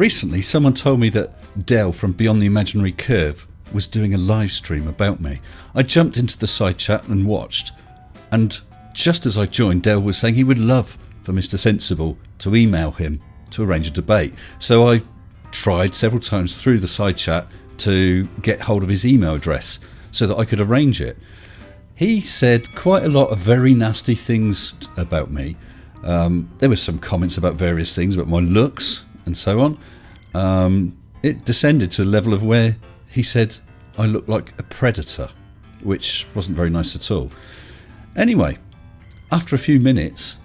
recently someone told me that Dell from Beyond the Imaginary Curve was doing a live stream about me. I jumped into the side chat and watched, and just as I joined, Dell was saying he would love for Mr. Sensible to email him to arrange a debate. So I tried several times through the side chat to get hold of his email address so that I could arrange it. He said quite a lot of very nasty things about me. There were some comments about various things, about my looks and so on. It descended to the level of where he said I looked like a predator, which wasn't very nice at all. Anyway, after a few minutes,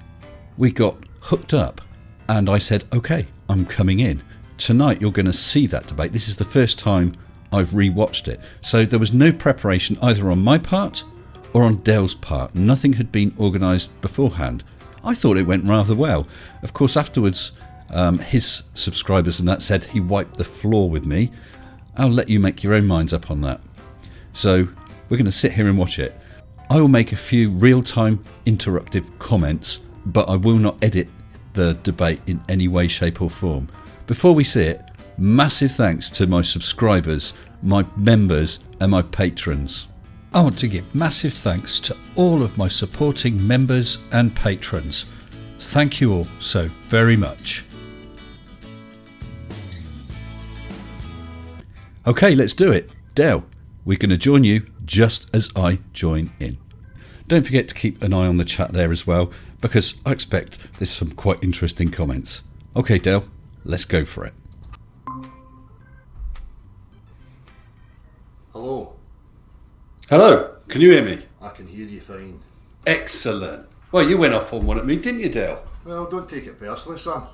we got hooked up and I said, okay, I'm coming in. Tonight you're going to see that debate. This is the first time I've rewatched it. So there was no preparation either on my part or on Dell's part. Nothing had been organised beforehand. I thought it went rather well. Of course, afterwards, his subscribers and that said he wiped the floor with me. I'll let you make your own minds up on that. So we're going to sit here and watch it. I will make a few real-time interruptive comments, but I will not edit the debate in any way, shape or form. Before we see it, massive thanks to my subscribers, my members and my patrons. I want to give massive thanks to all of my supporting members and patrons. Thank you all so very much. Okay, let's do it. Dell, we're going to join you just as I join in. Don't forget to keep an eye on the chat there as well, because I expect there's some quite interesting comments. Okay, Dell, let's go for it. Hello. Hello, can you hear me? I can hear you fine. Excellent. Well, you went off on one at me, didn't you, Dell? Well, don't take it personally, son.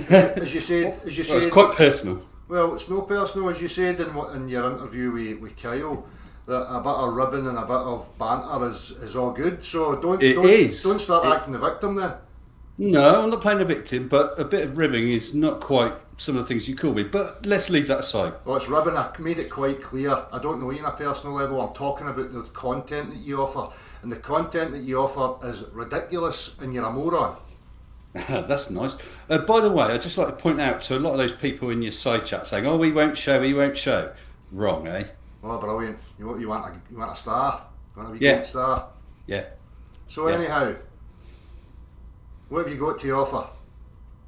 As you said, it's quite personal. Well, it's no personal, as you said in your interview with Kyle, that a bit of ribbon and a bit of banter is all good. So don't start acting the victim then. No, I'm not playing the victim, but a bit of ribbing is not quite some of the things you call me. But let's leave that aside. Well, it's ribbon. I made it quite clear. I don't know you on a personal level. I'm talking about the content that you offer, and the content that you offer is ridiculous, and you're a moron. That's nice. By the way, I'd just like to point out to a lot of those people in your side chat saying, "Oh, we won't show." Wrong, eh? Oh, brilliant! You want a star? You want a wee gold star? Yeah. So anyhow, what have you got to offer?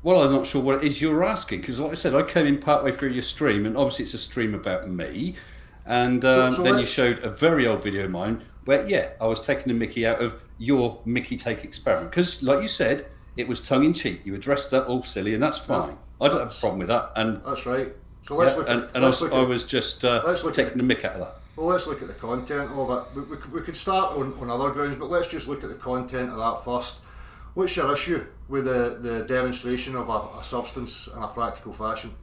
Well, I'm not sure what it is you're asking, because like I said, I came in partway through your stream, and obviously it's a stream about me, and then you showed a very old video of mine where, I was taking the mickey out of your Mickey Take experiment, because like you said, it was tongue-in-cheek. You were dressed up all silly, and that's fine. I don't have a problem with that. And that's right. So let's look at... I was just taking the mick out of that. Well, let's look at the content of it. We could start on other grounds, but let's just look at the content of that first. What's your issue with the demonstration of a substance in a practical fashion?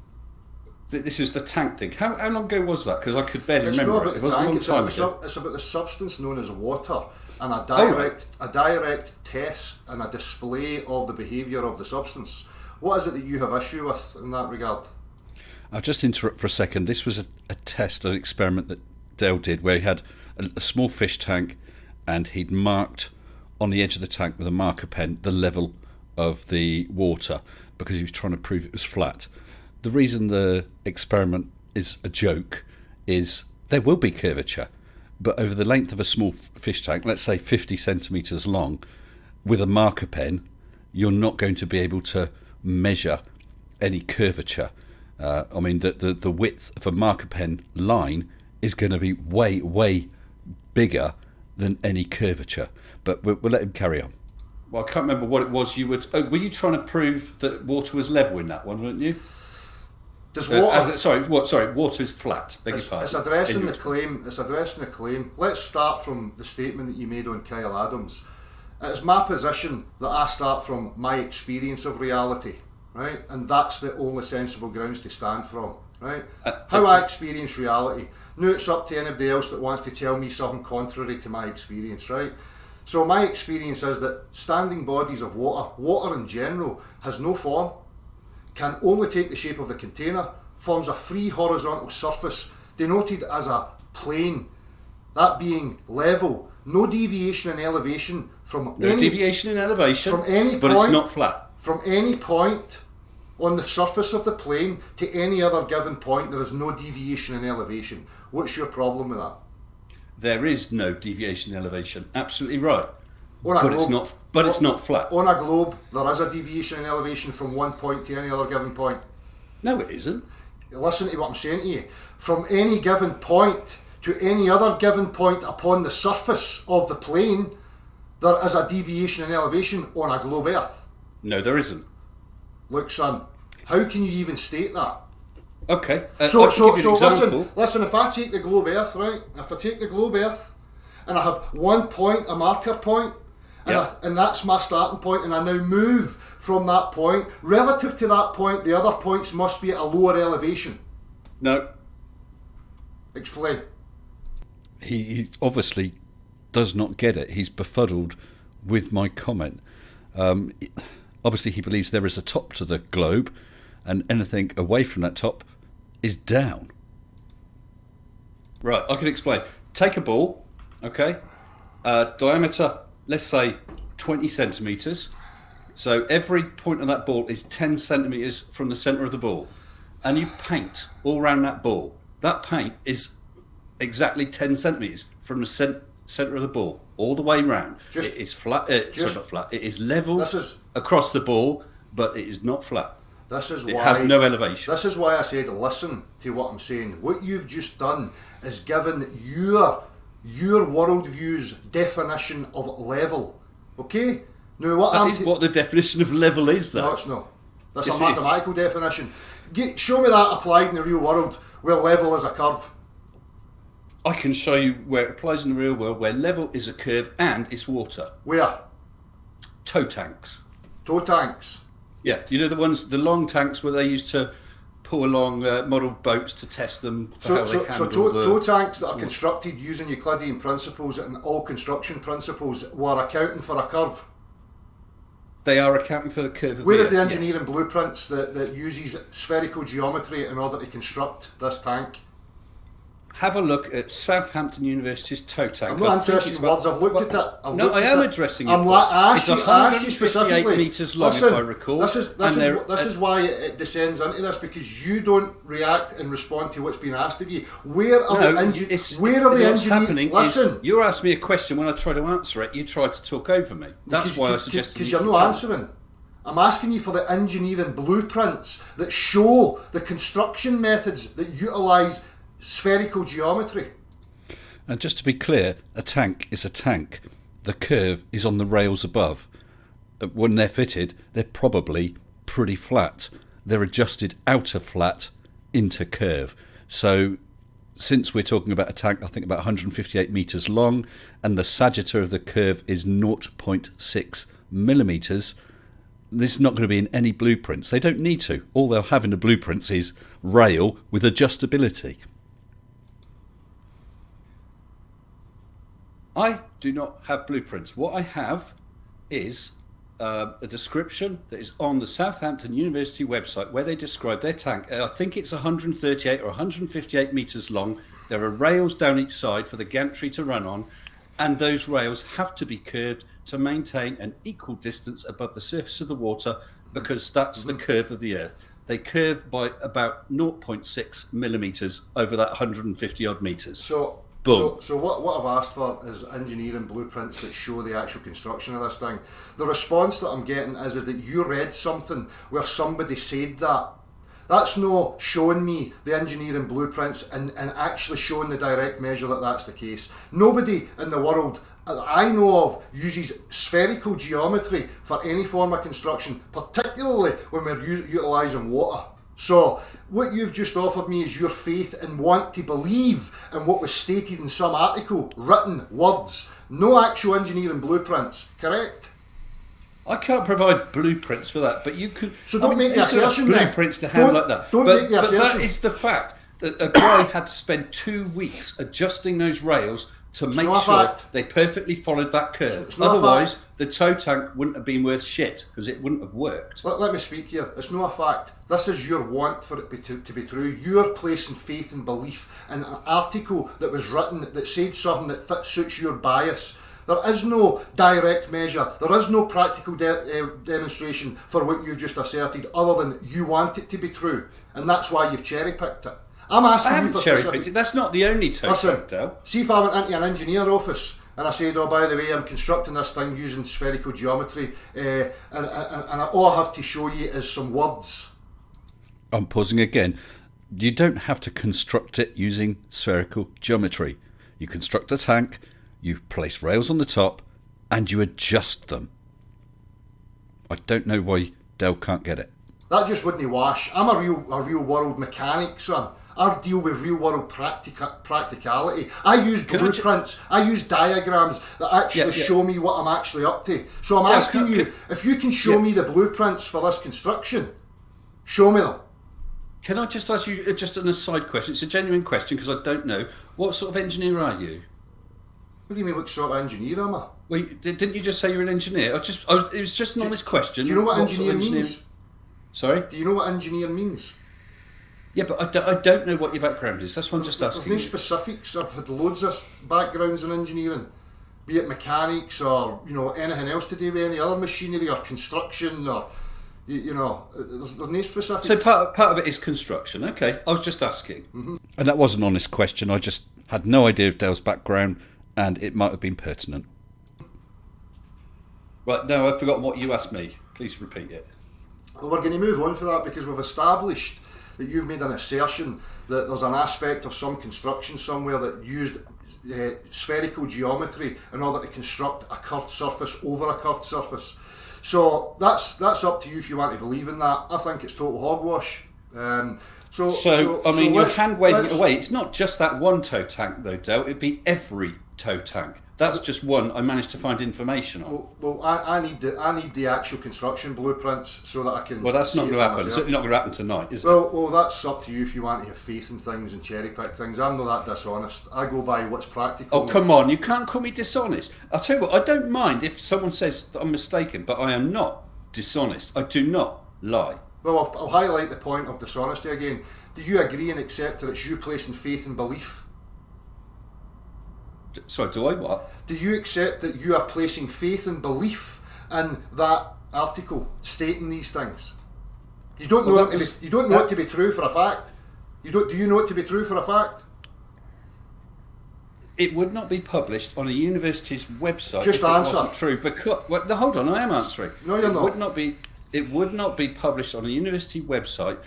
This is the tank thing. How long ago was that? Because I could barely remember. It's not about the tank. It's about the substance known as water, and a direct test and a display of the behaviour of the substance. What is it that you have issue with in that regard? I'll just interrupt for a second. This was a test, an experiment that Dell did, where he had a small fish tank, and he'd marked on the edge of the tank with a marker pen the level of the water, because he was trying to prove it was flat. The reason the experiment is a joke is there will be curvature, but over the length of a small fish tank, let's say 50 centimetres long, with a marker pen, you're not going to be able to measure any curvature. The width of a marker pen line is going to be way, way bigger than any curvature. But we'll let him carry on. Well, I can't remember what it was you were... were you trying to prove that water was level in that one, weren't you? Does water... water is flat. It's addressing the claim. Let's start from the statement that you made on Kyle Adams. It's my position that I start from my experience of reality, right? And that's the only sensible grounds to stand from, right? How I experience reality. Now it's up to anybody else that wants to tell me something contrary to my experience, right? So my experience is that standing bodies of water in general, has no form, can only take the shape of the container, forms a free horizontal surface denoted as a plane, that being level, no deviation in elevation from any point, but it's not flat. From any point on the surface of the plane to any other given point, there is no deviation in elevation. What's your problem with that? There is no deviation in elevation. Absolutely right. On a But globe, it's not. But it's not flat. On a globe, there is a deviation in elevation from one point to any other given point. No, it isn't. Listen to what I'm saying to you. From any given point to any other given point upon the surface of the plane, there is a deviation in elevation on a globe Earth. No, there isn't. Look, son, how can you even state that? Okay. So example. listen, if I take the globe Earth, right, if I take the globe Earth and I have one point, a marker point, and that's my starting point, and I now move from that point, relative to that point, the other points must be at a lower elevation. No. Explain. He obviously does not get it. He's befuddled with my comment. Obviously, he believes there is a top to the globe, and anything away from that top is down. Right, I can explain. Take a ball, okay, diameter, let's say 20 centimetres. So every point of that ball is 10 centimetres from the centre of the ball. And you paint all around that ball. That paint is exactly 10 centimetres from the centre of the ball, all the way round. It is flat, sorry, not flat, it is level across the ball, but it is not flat. It has no elevation. This is why I said listen to what I'm saying. What you've just done is given your worldview's definition of level. Okay? Now what the definition of level is, though. No, it's not. That's a mathematical definition. Show me that applied in the real world, where level is a curve. I can show you where it applies in the real world, where level is a curve and it's water. Where? Tow tanks. Tow tanks? Yeah, you know the long tanks where they used to pull along model boats to test them for how they handle tow tanks that are constructed using Euclidean principles and all construction principles were accounting for a curve. They are accounting for the curve of Where is the engineering blueprints that uses spherical geometry in order to construct this tank? Have a look at Southampton University's tow tank. I'm not interested in words. I've looked at it. I am addressing it. It's 158 metres long, if I recall. This is why it descends into this, because you don't react and respond to what's being asked of you. Where are the engineers? Listen. You asked me a question. When I tried to answer it, you tried to talk over me. That's why I suggested. Because you're not answering. I'm asking you for the engineering blueprints that show the construction methods that utilise spherical geometry. And just to be clear, a tank is a tank. The curve is on the rails above. When they're fitted, they're probably pretty flat. They're adjusted out of flat into curve. So since we're talking about a tank, I think about 158 metres long, and the sagittal of the curve is 0.6 millimetres, this is not going to be in any blueprints. They don't need to. All they'll have in the blueprints is rail with adjustability. I do not have blueprints. What I have is a description that is on the Southampton University website where they describe their tank. I think it's 138 or 158 metres long. There are rails down each side for the gantry to run on, and those rails have to be curved to maintain an equal distance above the surface of the water, because that's the curve of the Earth. They curve by about 0.6 millimetres over that 150 odd metres. So what I've asked for is engineering blueprints that show the actual construction of this thing. The response that I'm getting is that you read something where somebody said that. That's no showing me the engineering blueprints and actually showing the direct measure that that's the case. Nobody in the world I know of uses spherical geometry for any form of construction, particularly when we're utilising water. So what you've just offered me is your faith and want to believe in what was stated in some article, written words, no actual engineering blueprints, correct? I can't provide blueprints for that, but you could. So don't make the assertion then. Blueprints to handle like that. Don't make the assertion. But that is the fact that a guy had to spend 2 weeks adjusting those rails to make sure they perfectly followed that curve. Otherwise, the tow tank wouldn't have been worth shit, because it wouldn't have worked. Let me speak here. It's not a fact. This is your want for it to be true. You're placing faith and belief in an article that was written that said something that suits your bias. There is no direct measure. There is no practical demonstration for what you've just asserted, other than you want it to be true, and that's why you've cherry-picked it. I'm asking I you haven't for cherry-picked specific... it. That's not the only toe tag, Del. See if I went into an engineer office and I said, oh, by the way, I'm constructing this thing using spherical geometry, and all I have to show you is some words. I'm pausing again. You don't have to construct it using spherical geometry. You construct a tank, you place rails on the top, and you adjust them. I don't know why Del can't get it. That just wouldn't wash. I'm a real world mechanic, son. I deal with real world practicality. I use blueprints, I use diagrams that actually show me what I'm actually up to. So I'm asking you, if you can show me the blueprints for this construction, show me them. Can I just ask you just an aside question? It's a genuine question because I don't know. What sort of engineer are you? What do you mean, what sort of engineer am I? Well, didn't you just say you're an engineer? It was just an honest question. Do you know what engineer means? Sorry? Do you know what engineer means? Yeah, but I don't know what your background is. That's why I'm just asking. There's no specifics. I've had loads of backgrounds in engineering, be it mechanics or anything else to do with any other machinery or construction or there's no specifics. So part of it is construction. Okay, I was just asking. Mm-hmm. And that was an honest question. I just had no idea of Dale's background, and it might have been pertinent. Right, now I've forgotten what you asked me. Please repeat it. Well, we're going to move on for that because we've established that you've made an assertion that there's an aspect of some construction somewhere that used spherical geometry in order to construct a curved surface over a curved surface. So that's up to you if you want to believe in that. I think it's total hogwash. You're hand waving it away. It's not just that one tow tank though, Del. It'd be every tow tank. That's just one I managed to find information on. Well, I need the actual construction blueprints so that I can. Well, that's not going to happen. It's certainly not going to happen tonight, is it? Well, that's up to you if you want to have faith in things and cherry pick things. I'm not that dishonest. I go by what's practical. Oh, come on! You can't call me dishonest. I'll tell you what. I don't mind if someone says that I'm mistaken, but I am not dishonest. I do not lie. Well, I'll highlight the point of dishonesty again. Do you agree and accept that it's you placing faith and belief? Sorry, do I what? Do you accept that you are placing faith and belief in that article stating these things? You don't know it to be true for a fact. Do you know it to be true for a fact? It would not be published on a university's website. Just if answer. It wasn't true because hold on, I am answering. No, you're not. It would not be published on a university website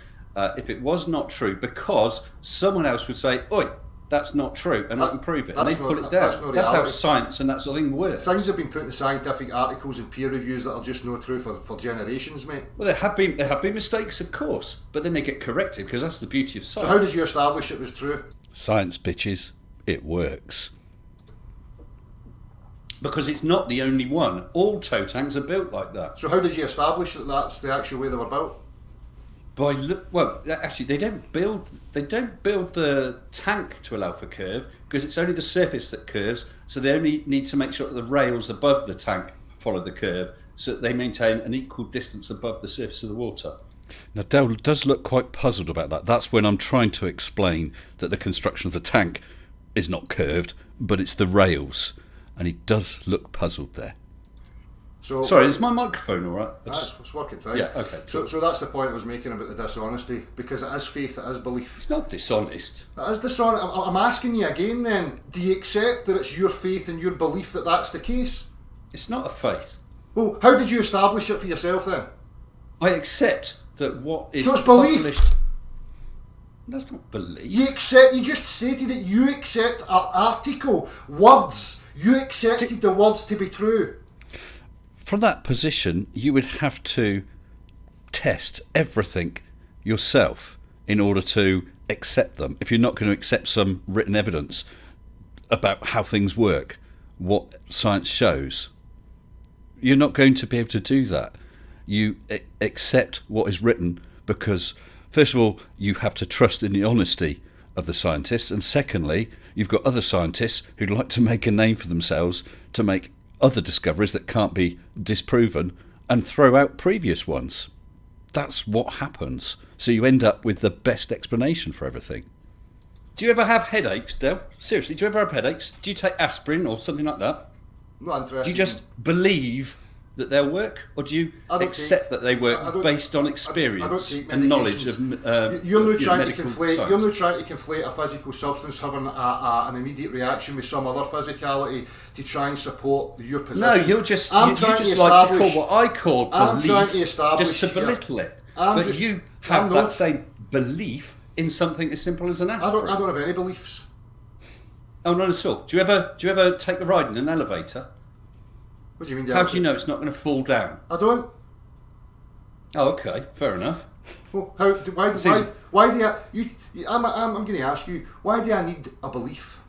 if it was not true because someone else would say, "Oi, that's not true," and I can prove it, and they pull it down. That's how science and that sort of thing works. Things have been put in scientific articles and peer reviews that are just not true for generations, mate. Well, there have been mistakes, of course, but then they get corrected because that's the beauty of science. So how did you establish it was true? Science, bitches, it works. Because it's not the only one. All tow tanks are built like that. So how did you establish that that's the actual way they were built? Actually, they don't build the tank to allow for curve because it's only the surface that curves. So they only need to make sure that the rails above the tank follow the curve, so that they maintain an equal distance above the surface of the water. Now, Dale does look quite puzzled about that. That's when I'm trying to explain that the construction of the tank is not curved, but it's the rails, and he does look puzzled there. So, sorry, is my microphone all right? It's working fine. Yeah, okay. So that's the point I was making about the dishonesty, because it is faith, it is belief. It's not dishonest. It is dishonest. I'm asking you again then, do you accept that it's your faith and your belief that that's the case? It's not a faith. Well, how did you establish it for yourself then? I accept that what is so it's belief. Published... That's not belief. You just stated that you accept an article, words. You accepted the words to be true. From that position, you would have to test everything yourself in order to accept them. If you're not going to accept some written evidence about how things work, what science shows, you're not going to be able to do that. You accept what is written because, first of all, you have to trust in the honesty of the scientists, and secondly, you've got other scientists who'd like to make a name for themselves to make other discoveries that can't be disproven and throw out previous ones. That's what happens. So you end up with the best explanation for everything. Do you ever have headaches, Del? Seriously, do you ever have headaches? Do you take aspirin or something like that? not interested. Do you just believe that they'll work, or do you accept that they work based on experience and knowledge of you're not trying to medical conflate. science? You're not trying to conflate a physical substance having an immediate reaction with some other physicality to try and support your position. No, you just like to call what I call belief, trying to establish just to belittle it. But you I'm have that same belief in something as simple as an aspirin. I don't have any beliefs. Oh, not at all. Do you ever take a ride in an elevator? What do you mean? How do you know it's not going to fall down? I don't. Oh, okay, fair enough. Well, why do I'm going to ask you, why do I need a belief?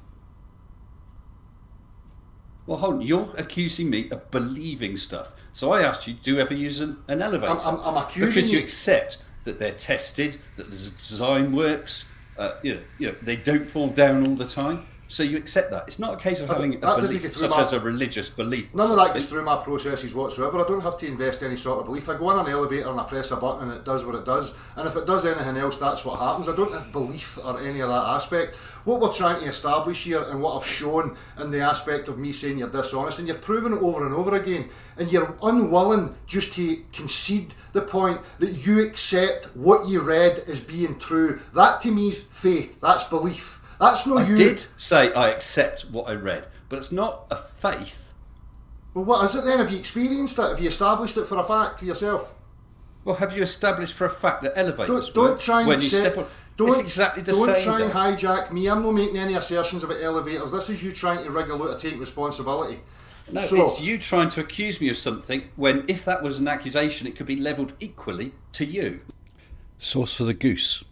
Well, hold on, you're accusing me of believing stuff. So I asked you, do you ever use an elevator? I'm accusing because you you. accept that they're tested, that the design works, you know, they don't fall down all the time. So you accept that. It's not a case of having a belief such as a religious belief. None of that gets through my processes whatsoever. I don't have to invest any sort of belief. I go on an elevator and I press a button and it does what it does. And if it does anything else, that's what happens. I don't have belief or any of that aspect. What we're trying to establish here and what I've shown in the aspect of me saying you're dishonest, and you're proving it over and over again, and you're unwilling just to concede the point that you accept what you read as being true. That to me is faith. That's belief. That's not you. I did say I accept what I read, but it's not a faith. Well, what is it then? Have you experienced it? Have you established it for a fact for yourself? Well, have you established for a fact that elevators don't try and when you step on? It's exactly the same. Don't try and hijack me. I'm not making any assertions about elevators. This is you trying to wriggle out of taking responsibility. No, it's you trying to accuse me of something when, if that was an accusation, it could be levelled equally to you. Sauce for the goose.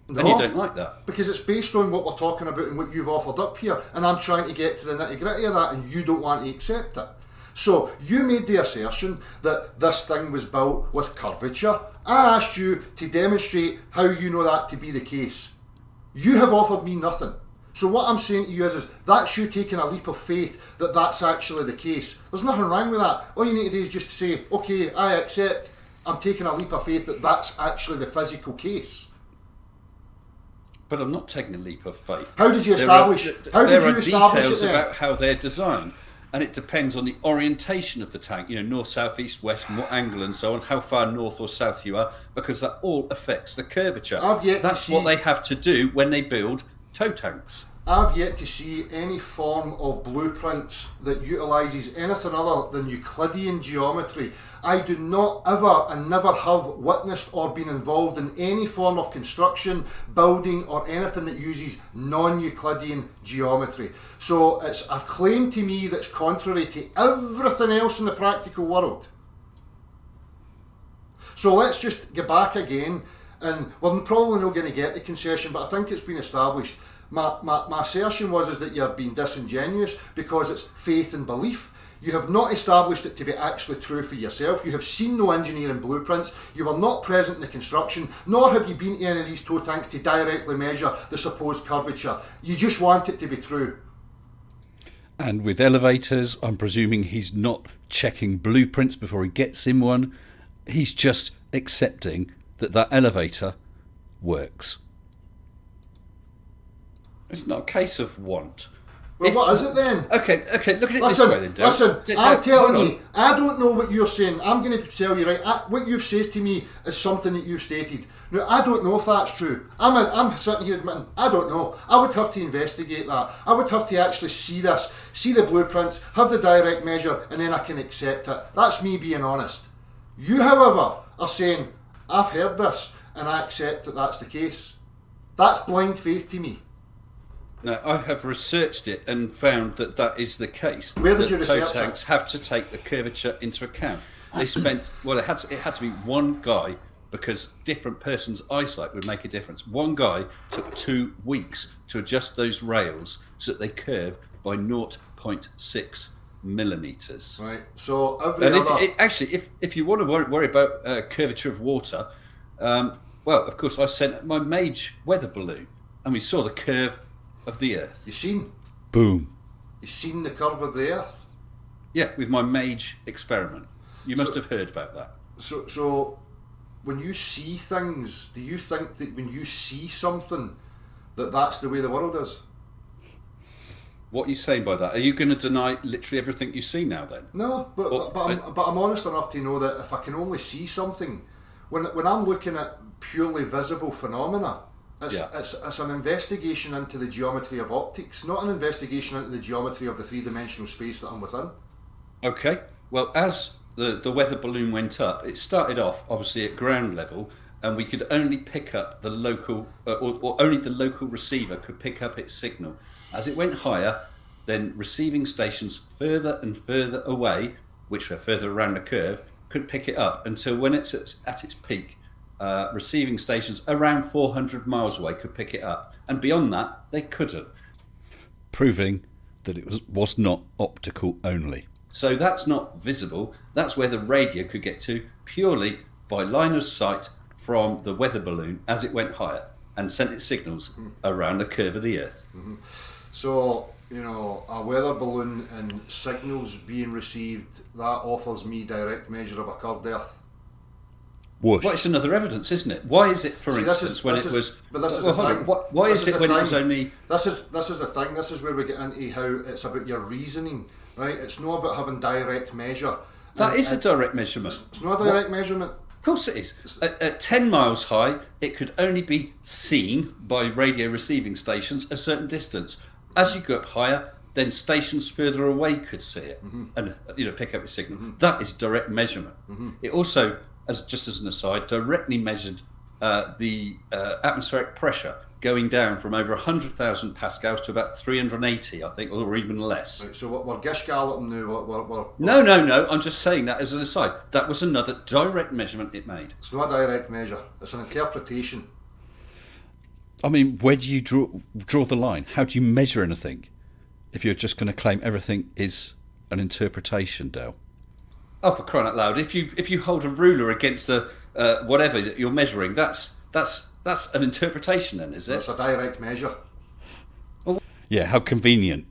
No, and you don't like that. Because it's based on what we're talking about and what you've offered up here, and I'm trying to get to the nitty-gritty of that, and you don't want to accept it. So, you made the assertion that this thing was built with curvature. I asked you to demonstrate how you know that to be the case. You have offered me nothing. So what I'm saying to you is that's you taking a leap of faith that that's actually the case. There's nothing wrong with that. All you need to do is just to say, okay, I accept, I'm taking a leap of faith that that's actually the physical case. But I'm not taking a leap of faith. How did you establish? There are details about how they're designed, and it depends on the orientation of the tank. You know, north, south, east, west, and what angle, and so on. How far north or south you are, because that all affects the curvature. That's what they have to do when they build tow tanks. I've yet to see any form of blueprints that utilises anything other than Euclidean geometry. I do not ever and never have witnessed or been involved in any form of construction, building or anything that uses non-Euclidean geometry. So it's a claim to me that's contrary to everything else in the practical world. So let's just get back again, and we're probably not going to get the concession, but I think it's been established. My assertion is that you're being disingenuous because it's faith and belief. You have not established it to be actually true for yourself. You have seen no engineering blueprints. You were not present in the construction, nor have you been to any of these tow tanks to directly measure the supposed curvature. You just want it to be true. And with elevators, I'm presuming he's not checking blueprints before he gets in one. He's just accepting that elevator works. It's not a case of want. Well, what is it then? Okay, look at it this way then, Dale. Listen, I'm telling you, I don't know what you're saying. I'm going to tell you, right, what you've said to me is something that you've stated. Now, I don't know if that's true. I'm sitting here admitting, I don't know. I would have to investigate that. I would have to actually see this, see the blueprints, have the direct measure, and then I can accept it. That's me being honest. You, however, are saying, I've heard this, and I accept that that's the case. That's blind faith to me. Now, I have researched it and found that is the case. Where did you research tow tanks have to take the curvature into account. They spent, well, it had to be one guy, because different person's eyesight would make a difference. One guy took 2 weeks to adjust those rails so that they curve by 0.6 millimetres. Right, so if you want to worry about curvature of water, well, of course, I sent my Mage weather balloon, and we saw the curve of the Earth. You seen? Boom. You seen the curve of the Earth? Yeah, with my Mage experiment. You must have heard about that. So when you see things, do you think that when you see something, that's the way the world is? What are you saying by that? Are you going to deny literally everything you see now then? No, but I'm honest enough to know that if I can only see something, when I'm looking at purely visible phenomena, it's an investigation into the geometry of optics, not an investigation into the geometry of the three-dimensional space that I'm within. Okay. Well, as the weather balloon went up, it started off obviously at ground level, and we could only pick up the local, or only the local receiver could pick up its signal. As it went higher, then receiving stations further and further away, which were further around the curve, could pick it up until when it's at its peak, receiving stations around 400 miles away could pick it up. And beyond that, they couldn't. Proving that it was not optical only. So that's not visible. That's where the radio could get to purely by line of sight from the weather balloon as it went higher and sent its signals around the curve of the Earth. Mm-hmm. So, a weather balloon and signals being received, that offers me direct measure of a curved Earth. Whoosh. Well, it's another evidence, isn't it? Why is it, for instance, when it was... But this is the thing. Why is it when it was only... This is the thing. This is where we get into how it's about your reasoning, right? It's not about having direct measure. That is a direct measurement. It's not a direct measurement. Of course it is. At 10 miles high, it could only be seen by radio receiving stations a certain distance. As you go up higher, then stations further away could see it and pick up a signal. That is direct measurement. It also, just as an aside, directly measured the atmospheric pressure going down from over 100,000 pascals to about 380, I think, or even less. Right, so we're gish-galloping now. No, I'm just saying that as an aside. That was another direct measurement it made. It's not a direct measure. It's an interpretation. I mean, where do you draw the line? How do you measure anything if you're just going to claim everything is an interpretation, Dale? Oh, for crying out loud! If you hold a ruler against a whatever that you're measuring, that's an interpretation, then, is it? It's a direct measure. Well, yeah, how convenient.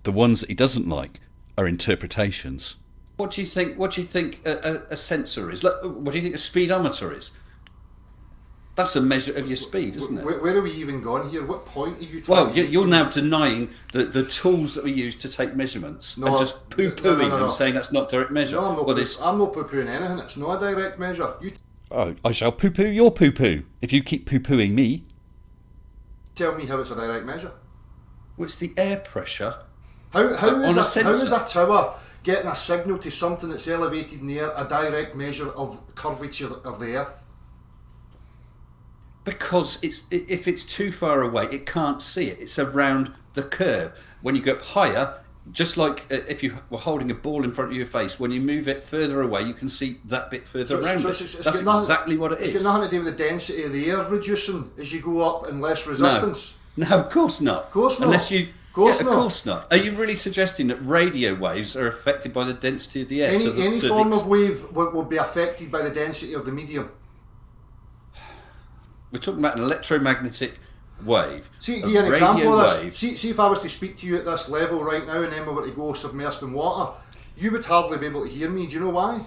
The ones that he doesn't like are interpretations. What do you think a sensor is? What do you think a speedometer is? That's a measure of your speed, isn't it? Where are we even gone here? What point are you talking Well, you're now denying the tools that we use to take measurements and just poo-pooing them, saying that's not direct measure. No, I'm not poo-pooing anything. It's not a direct measure. I shall poo-poo your poo-poo if you keep poo-pooing me. Tell me how it's a direct measure. Well, it's the air pressure. How is a tower getting a signal to something that's elevated in the air a direct measure of curvature of the Earth? Because if it's too far away, it can't see it. It's around the curve. When you go up higher, just like if you were holding a ball in front of your face, when you move it further away, you can see that bit further around it. That's exactly what it is. It's got nothing to do with the density of the air reducing as you go up and less resistance. No, of course not. Of course not. Unless you... Of course not. Are you really suggesting that radio waves are affected by the density of the air? Any form of wave will be affected by the density of the medium. We're talking about an electromagnetic wave. See, give you an example of this. See if I was to speak to you at this level right now and then we were to go submersed in water, you would hardly be able to hear me. Do you know why?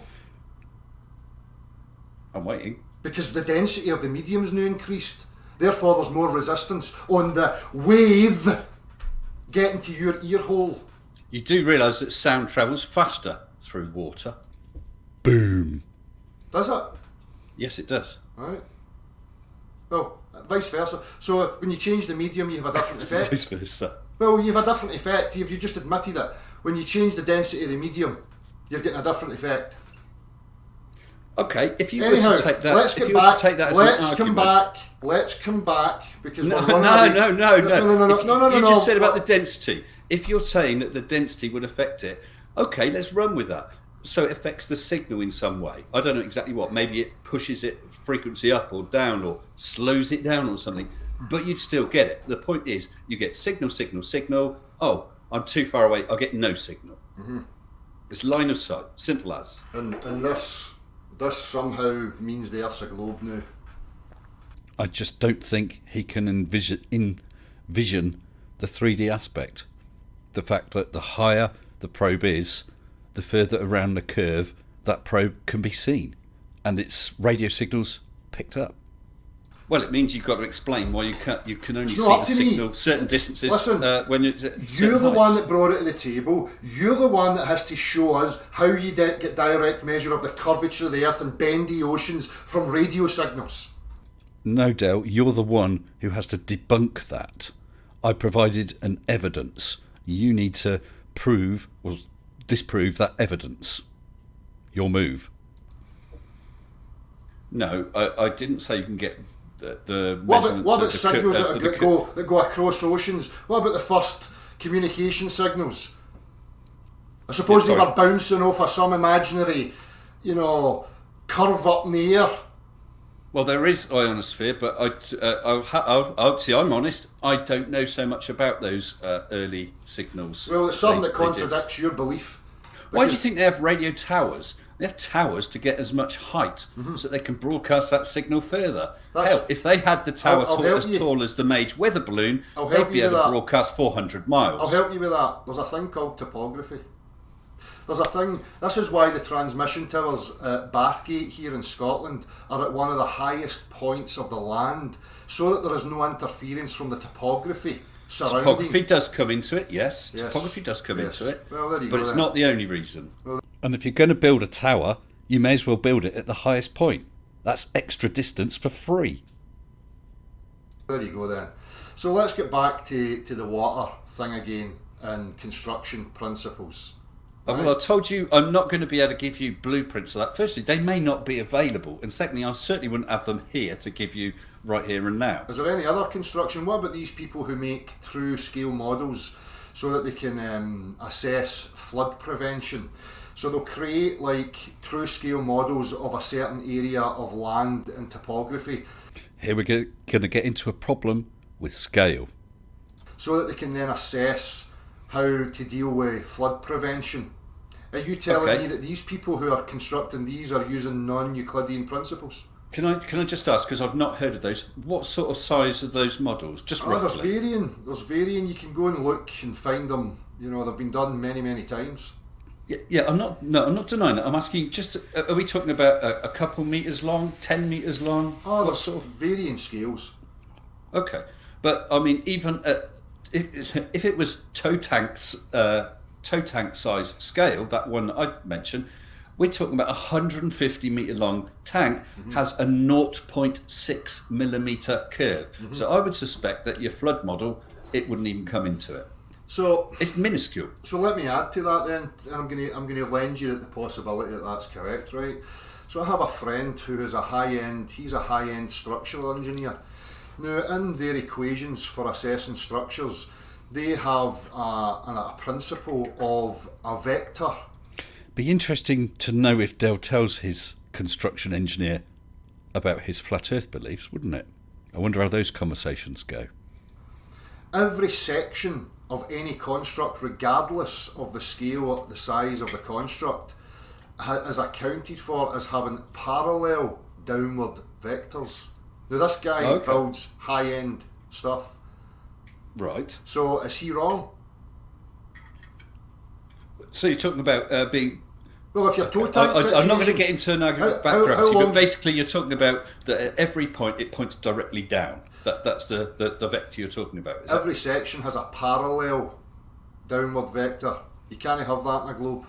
I'm waiting. Because the density of the medium's now increased. Therefore, there's more resistance on the wave getting to your ear hole. You do realise that sound travels faster through water. Boom. Does it? Yes, it does. Right. Well, vice versa. So when you change the medium, you have a different effect. Vice versa. Well, you have a different effect. If you just admitted it, when you change the density of the medium, you're getting a different effect. Okay, if you Anyhow, were to take that, let's if get you were back. to take that as Let's an come argument, back. Let's come back because no, we're running no. You just said about no. the density. If you're saying that the density would affect it, okay, let's run with that. So it affects the signal in some way. I don't know exactly what. Maybe it pushes it frequency up or down or slows it down or something. But you'd still get it. The point is, you get signal. Oh, I'm too far away. I'll get no signal. Mm-hmm. It's line of sight. Simple as. And this somehow means the Earth's a globe now. I just don't think he can envision the 3D aspect. The fact that the higher the probe is, the further around the curve that probe can be seen, and its radio signals picked up. Well, it means you've got to explain why you can only It's see not the up to me. signal certain distances Listen, when it's at You're certain the one heights. that brought it to the table. You're the one that has to show us how you get direct measure of the curvature of the Earth and bendy oceans from radio signals. No, Del, you're the one who has to debunk that. I provided an evidence. You need to prove or disprove that evidence. Your move. No, I didn't say you can get the What measurements about of the signals of the that go across oceans? What about the first communication signals? I suppose Yeah, they sorry. were bouncing off of some imaginary, curve up in the air. Well, there is ionosphere, but I'll see. I'm honest. I don't know so much about those early signals. Well, it's something that They did. contradicts your belief. Why do you Because- think they have radio towers? They have towers to get as much height so they can broadcast that signal further. That's- Hell, if they had the tower I'll help as you. tall as the Mage weather balloon, I'll they'd help be you able with to that. broadcast 400 miles. I'll help you with that. There's a thing called topography. There's a thing, this is why the transmission towers at Bathgate here in Scotland are at one of the highest points of the land, so that there is no interference from the topography surrounding. Topography does come into it, yes. Yes. Topography does come Yes. into it. Well, there you but go it's then. not the only reason. And if you're going to build a tower, you may as well build it at the highest point. That's extra distance for free. There you go then. So let's get back to the water thing again and construction principles. Well, I told you I'm not going to be able to give you blueprints of that. Firstly, they may not be available. And secondly, I certainly wouldn't have them here to give you right here and now. Is there any other construction? What about these people who make true scale models so that they can assess flood prevention? So they'll create like true scale models of a certain area of land and topography Here we're going to get into a problem with scale. so that they can then assess how to deal with flood prevention. Are you telling Okay. me that these people who are constructing these are using non-Euclidean principles? Can I just ask, because I've not heard of those, what sort of size are those models? Just There's roughly. varying. There's varying. You can go and look and find them. They've been done many, many times. Yeah, I'm not denying it. I'm asking, just are we talking about a couple meters long, 10 meters long? Oh, What there's sort of- varying scales. Okay, but I mean, even if it was tow tank size scale, that one I mentioned, we're talking about a 150 meter long tank has a 0.6 millimeter curve. So I would suspect that your flood model, it wouldn't even come into it. So It's minuscule. let me add to that then. And I'm gonna lend you the possibility that that's correct, right? So I have a friend who is he's a high end structural engineer. Now, in their equations for assessing structures, they have a principle of a vector. Be interesting to know if Dell tells his construction engineer about his flat earth beliefs, wouldn't it? I wonder how those conversations go. Every section of any construct, regardless of the scale or the size of the construct, is accounted for as having parallel downward vectors. Now, this guy Okay. builds high-end stuff. Right. So, is he wrong? So you're talking about being. Well, if your toe tank I'm not going to situation- get into an argument How- about how gravity, long- but basically you're talking about that at every point it points directly down. That's the vector you're talking about. Is every section has a parallel downward vector. You can't have that in a globe.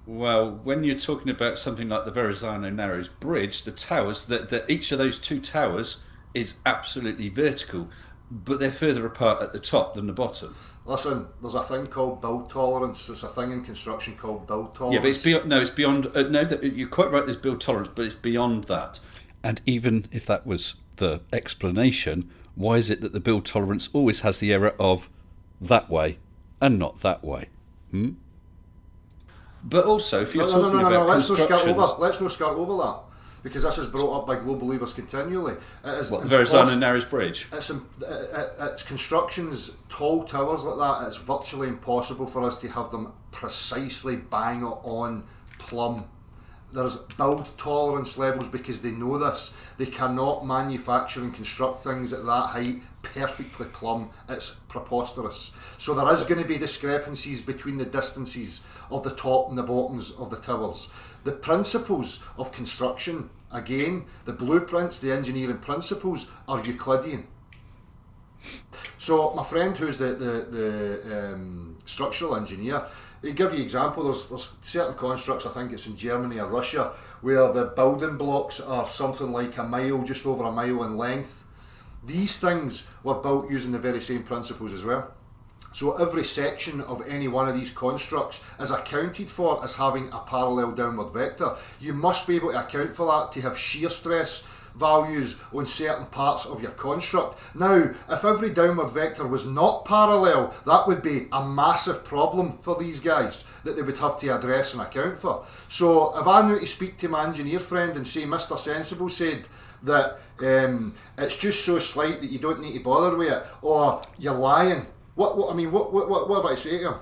Well, when you're talking about something like the Verrazano Narrows Bridge, the towers, each of those two towers is absolutely vertical, but they're further apart at the top than the bottom. Listen, there's a thing called build tolerance. There's a thing in construction called build tolerance. Yeah, but it's beyond. No, it's beyond. No, you're quite right. There's build tolerance, but it's beyond that. And even if that was the explanation, why is it that the build tolerance always has the error of that way and not that way? But also, if you're No. talking about Let's not skirt constructions, over. Let's not skirt over that, because this is brought up by global believers continually. It is what, the Verrazano impos- Narrows Bridge. It's constructions, tall towers like that. It's virtually impossible for us to have them precisely bang on plumb. There's build tolerance levels because they know this. They cannot manufacture and construct things at that height perfectly plumb. It's preposterous. So there is going to be discrepancies between the distances of the top and the bottoms of the towers. The principles of construction again, the blueprints, the engineering principles are Euclidean. So my friend who's the structural engineer, he give you example, there's certain constructs, I think it's in Germany or Russia, where the building blocks are something like a mile, just over a mile in length. These things were built using the very same principles as well. So every section of any one of these constructs is accounted for as having a parallel downward vector. You must be able to account for that to have shear stress values on certain parts of your construct. Now, if every downward vector was not parallel, that would be a massive problem for these guys that they would have to address and account for. So if I need to speak to my engineer friend and say Mr. Sensible said that it's just so slight that you don't need to bother with it, or you're lying, what have I to say to him?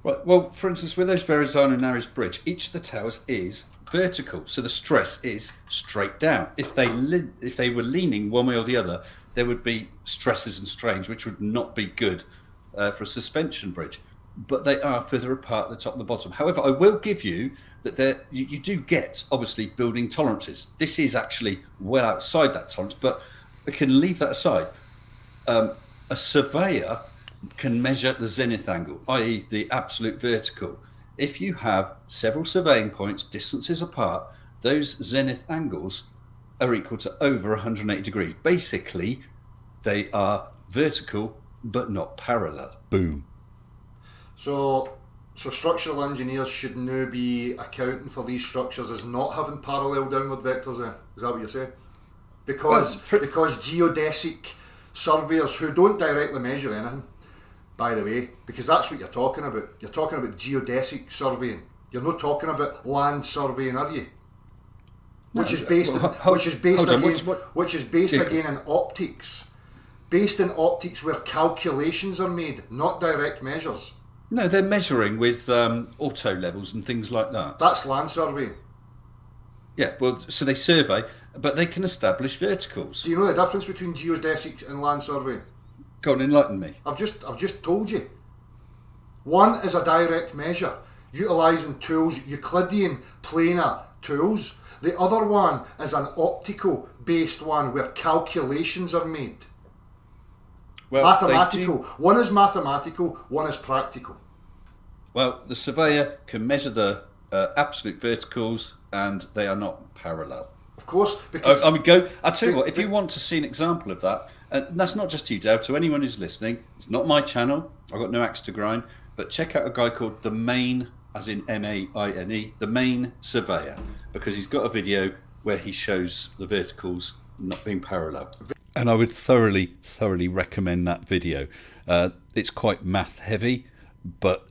Well, for instance, with those Verrazano Narrows Bridge, each of the towers is vertical, so the stress is straight down. If they were leaning one way or the other, there would be stresses and strains, which would not be good for a suspension bridge. But they are further apart at the top and the bottom. However, I will give you that you do get, obviously, building tolerances. This is actually well outside that tolerance, but we can leave that aside. A surveyor can measure the zenith angle, i.e. the absolute vertical. If you have several surveying points, distances apart, those zenith angles are equal to over 180 degrees. Basically, they are vertical but not parallel. Boom. So structural engineers should now be accounting for these structures as not having parallel downward vectors then? Is that what you're saying? Because geodesic surveyors who don't directly measure anything, by the way, because that's what you're talking about. You're talking about geodesic surveying. You're not talking about land surveying, are you? Which is based again in optics. Based in optics where calculations are made, not direct measures. No, they're measuring with auto levels and things like that. That's land surveying. Yeah, well, so they survey, but they can establish verticals. Do you know the difference between geodesics and land surveying? Go on, enlighten me. I've just told you. One is a direct measure, utilising tools, Euclidean planar tools. The other one is an optical based one where calculations are made. Well, mathematical. One is mathematical, one is practical. Well, the surveyor can measure the absolute verticals and they are not parallel. Of course, because... I'll tell you what, if you want to see an example of that, and that's not just you, Dale, to anyone who's listening, it's not my channel, I've got no axe to grind, but check out a guy called The Main, as in M-A-I-N-E, The Main Surveyor, because he's got a video where he shows the verticals not being parallel. And I would thoroughly recommend that video. It's quite math heavy, but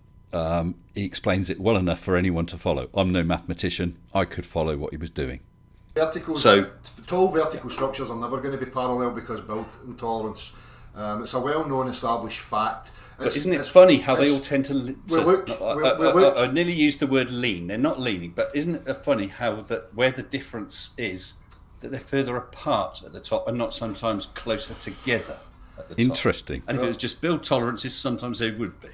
he explains it well enough for anyone to follow. I'm no mathematician, I could follow what he was doing. Tall vertical structures are never going to be parallel because built intolerance. It's a well-known established fact. Isn't it funny how they all tend to... I nearly used the word lean. They're not leaning, but isn't it funny how where the difference is that they're further apart at the top and not sometimes closer together at the top? Interesting. And if it was just build tolerances, sometimes they would be.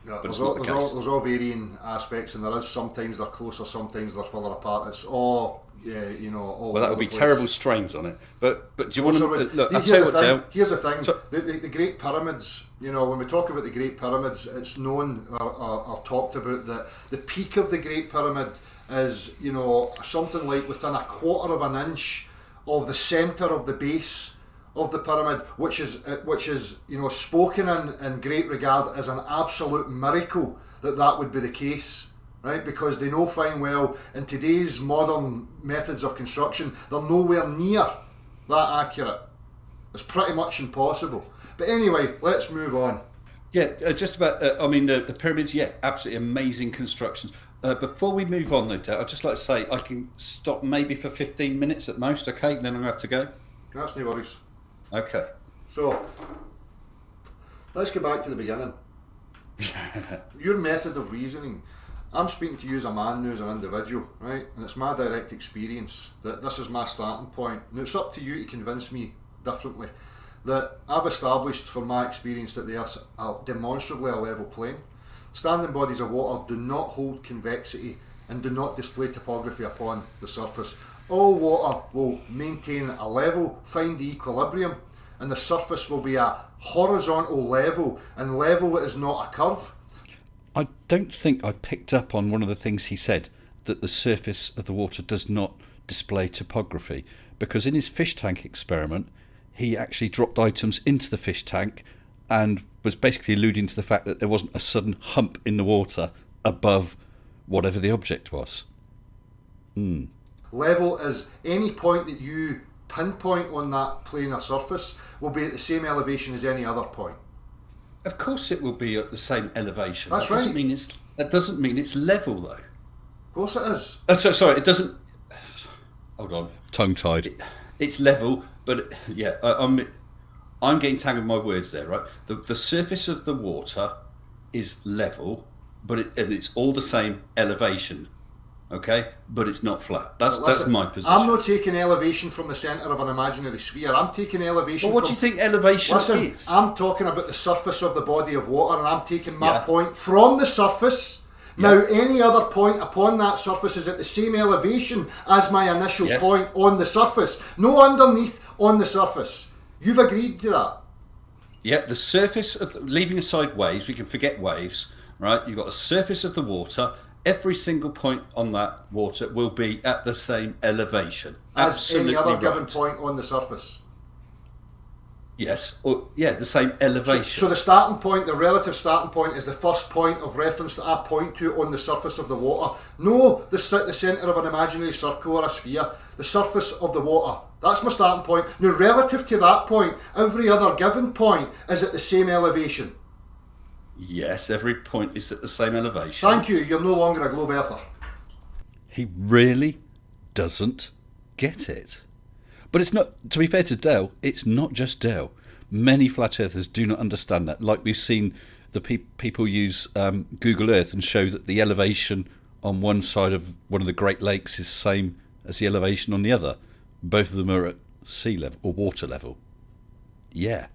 Yeah, there's all varying aspects, and there is sometimes they're closer, sometimes they're further apart. It's all... Yeah, you know. All well, that would be terrible strains on it. But do you want to look? Here's the thing. The Great Pyramids. You know, when we talk about the Great Pyramids, it's known or talked about that the peak of the Great Pyramid is, you know, something like within a quarter of an inch of the centre of the base of the pyramid, which is you know spoken in great regard as an absolute miracle that would be the case. Right, because they know fine well in today's modern methods of construction, they're nowhere near that accurate. It's pretty much impossible. But anyway, let's move on. Yeah, just about. The pyramids. Yeah, absolutely amazing constructions. Before we move on, though, I'd just like to say I can stop maybe for 15 minutes at most. Okay, then I'm gonna have to go. That's no worries. Okay. So let's go back to the beginning. Your method of reasoning. I'm speaking to you as a man now, as an individual, right? And it's my direct experience that this is my starting point. Now it's up to you to convince me differently. That I've established from my experience that they are demonstrably a level plane. Standing bodies of water do not hold convexity and do not display topography upon the surface All water will maintain a level, find the equilibrium, and the surface will be a horizontal level, and level is not a curve. I don't think I picked up on one of the things he said, that the surface of the water does not display topography, because in his fish tank experiment he actually dropped items into the fish tank and was basically alluding to the fact that there wasn't a sudden hump in the water above whatever the object was. Level is any point that you pinpoint on that planar surface will be at the same elevation as any other point. Of course, it will be at the same elevation. That's that right. That doesn't mean it's level, though. Of course it is. Sorry, it doesn't. Hold on. Tongue-tied. It's level, but yeah, I'm getting tangled with my words there, right? The surface of the water is level, but it's all the same elevation. Okay, but it's not flat. That's my position. I'm not taking elevation from the centre of an imaginary sphere. I'm taking elevation. Well, what do you think elevation is? I'm talking about the surface of the body of water, and I'm taking my point from the surface. Yeah. Now, any other point upon that surface is at the same elevation as my initial point on the surface. No underneath on the surface. You've agreed to that. Yeah, the surface of leaving aside waves, we can forget waves, right? You've got the surface of the water. Every single point on that water will be at the same elevation. As Absolutely any other right. given point on the surface. Yes, the same elevation. So the starting point, the relative starting point, is the first point of reference that I point to on the surface of the water. No, the centre of an imaginary circle or a sphere. The surface of the water. That's my starting point. Now, relative to that point, every other given point is at the same elevation. Yes, every point is at the same elevation. Thank you, you're no longer a globe earther. He really doesn't get it. But it's not, to be fair to Dale, it's not just Dale. Many flat earthers do not understand that. Like we've seen the people use Google Earth and show that the elevation on one side of one of the Great Lakes is the same as the elevation on the other. Both of them are at sea level or water level. Yeah.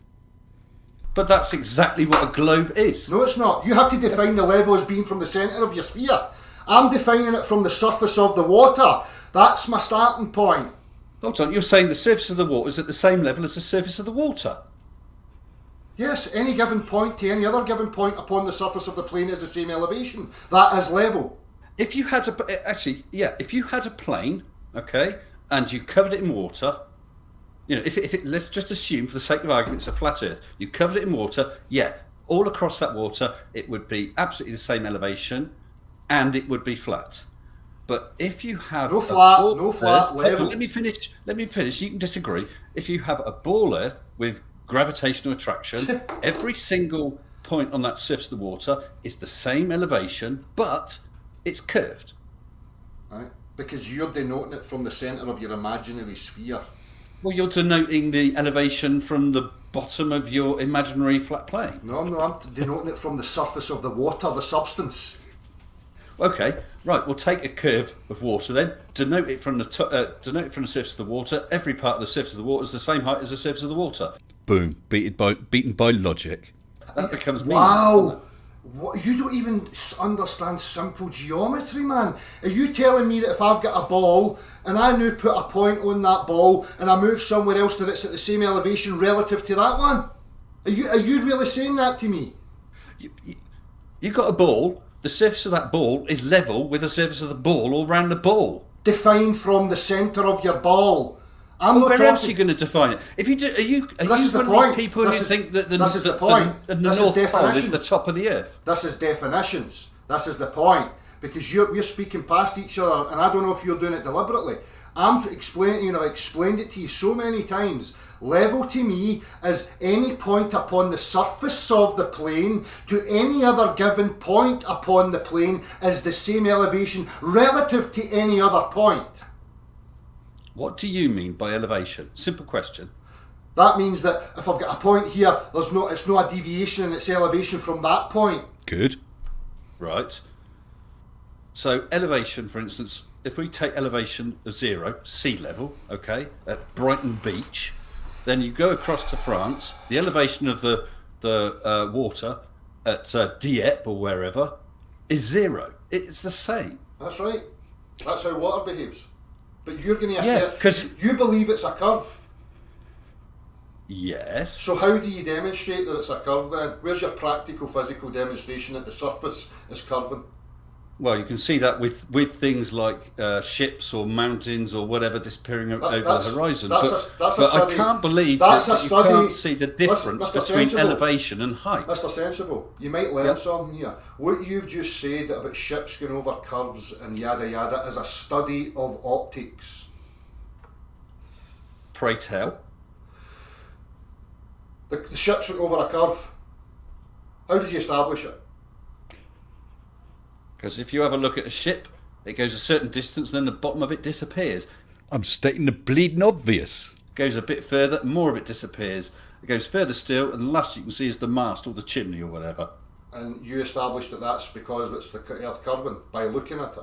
But that's exactly what a globe is. No, it's not. You have to define the level as being from the centre of your sphere. I'm defining it from the surface of the water. That's my starting point. Hold on, you're saying the surface of the water is at the same level as the surface of the water? Yes, any given point to any other given point upon the surface of the plane is the same elevation. That is level. If you had if you had a plane, okay, and you covered it in water, you know, let's just assume for the sake of argument it's a flat Earth. You covered it in water, all across that water it would be absolutely the same elevation, and it would be flat. But if you have no flat level. Let me finish. You can disagree. If you have a ball Earth with gravitational attraction, every single point on that surface of the water is the same elevation, but it's curved. Right, because you're denoting it from the centre of your imaginary sphere. Well, you're denoting the elevation from the bottom of your imaginary flat plane. No, I'm denoting it from the surface of the water, the substance. Okay, right. We'll take a curve of water then. Denote it from the surface of the water. Every part of the surface of the water is the same height as the surface of the water. Boom! Beaten by logic. That becomes wow. What, you don't even understand simple geometry, man. Are you telling me that if I've got a ball and I now put a point on that ball and I move somewhere else that it's at the same elevation relative to that one? Are you really saying that to me? You've got a ball. The surface of that ball is level with the surface of the ball all round the ball. Defined from the centre of your ball. Where else are you going to define it? If you do, are you one of these people who think that the North Pole is the top of the Earth? This is definitions. This is the point. Because we're speaking past each other, and I don't know if you're doing it deliberately. I'm explaining, I've explained it to you so many times. Level to me is any point upon the surface of the plane to any other given point upon the plane is the same elevation relative to any other point. What do you mean by elevation? Simple question. That means that if I've got a point here, it's not a deviation in its elevation from that point. Good. Right. So elevation, for instance, if we take elevation of 0, sea level, okay, at Brighton Beach, then you go across to France, the elevation of the water at Dieppe or wherever is 0. It's the same. That's right. That's how water behaves. But you're going to Yeah, assert 'cause- you believe it's a curve. Yes. So how do you demonstrate that it's a curve then? Where's your practical physical demonstration that the surface is curving? Well, you can see that with things like ships or mountains or whatever disappearing over the horizon. That's But a study. I can't believe That's that a you study. can't see the difference Mr. between Sensible. elevation and height. Mr. Sensible, you might learn Yep. something here. What you've just said about ships going over curves and yada yada is a study of optics. Pray tell. The ships went over a curve. How did you establish it? Because if you have a look at a ship, it goes a certain distance, then the bottom of it disappears. I'm stating the bleeding obvious. Goes a bit further, more of it disappears. It goes further still, and the last you can see is the mast or the chimney or whatever. And you established that that's because it's the Earth curving by looking at it.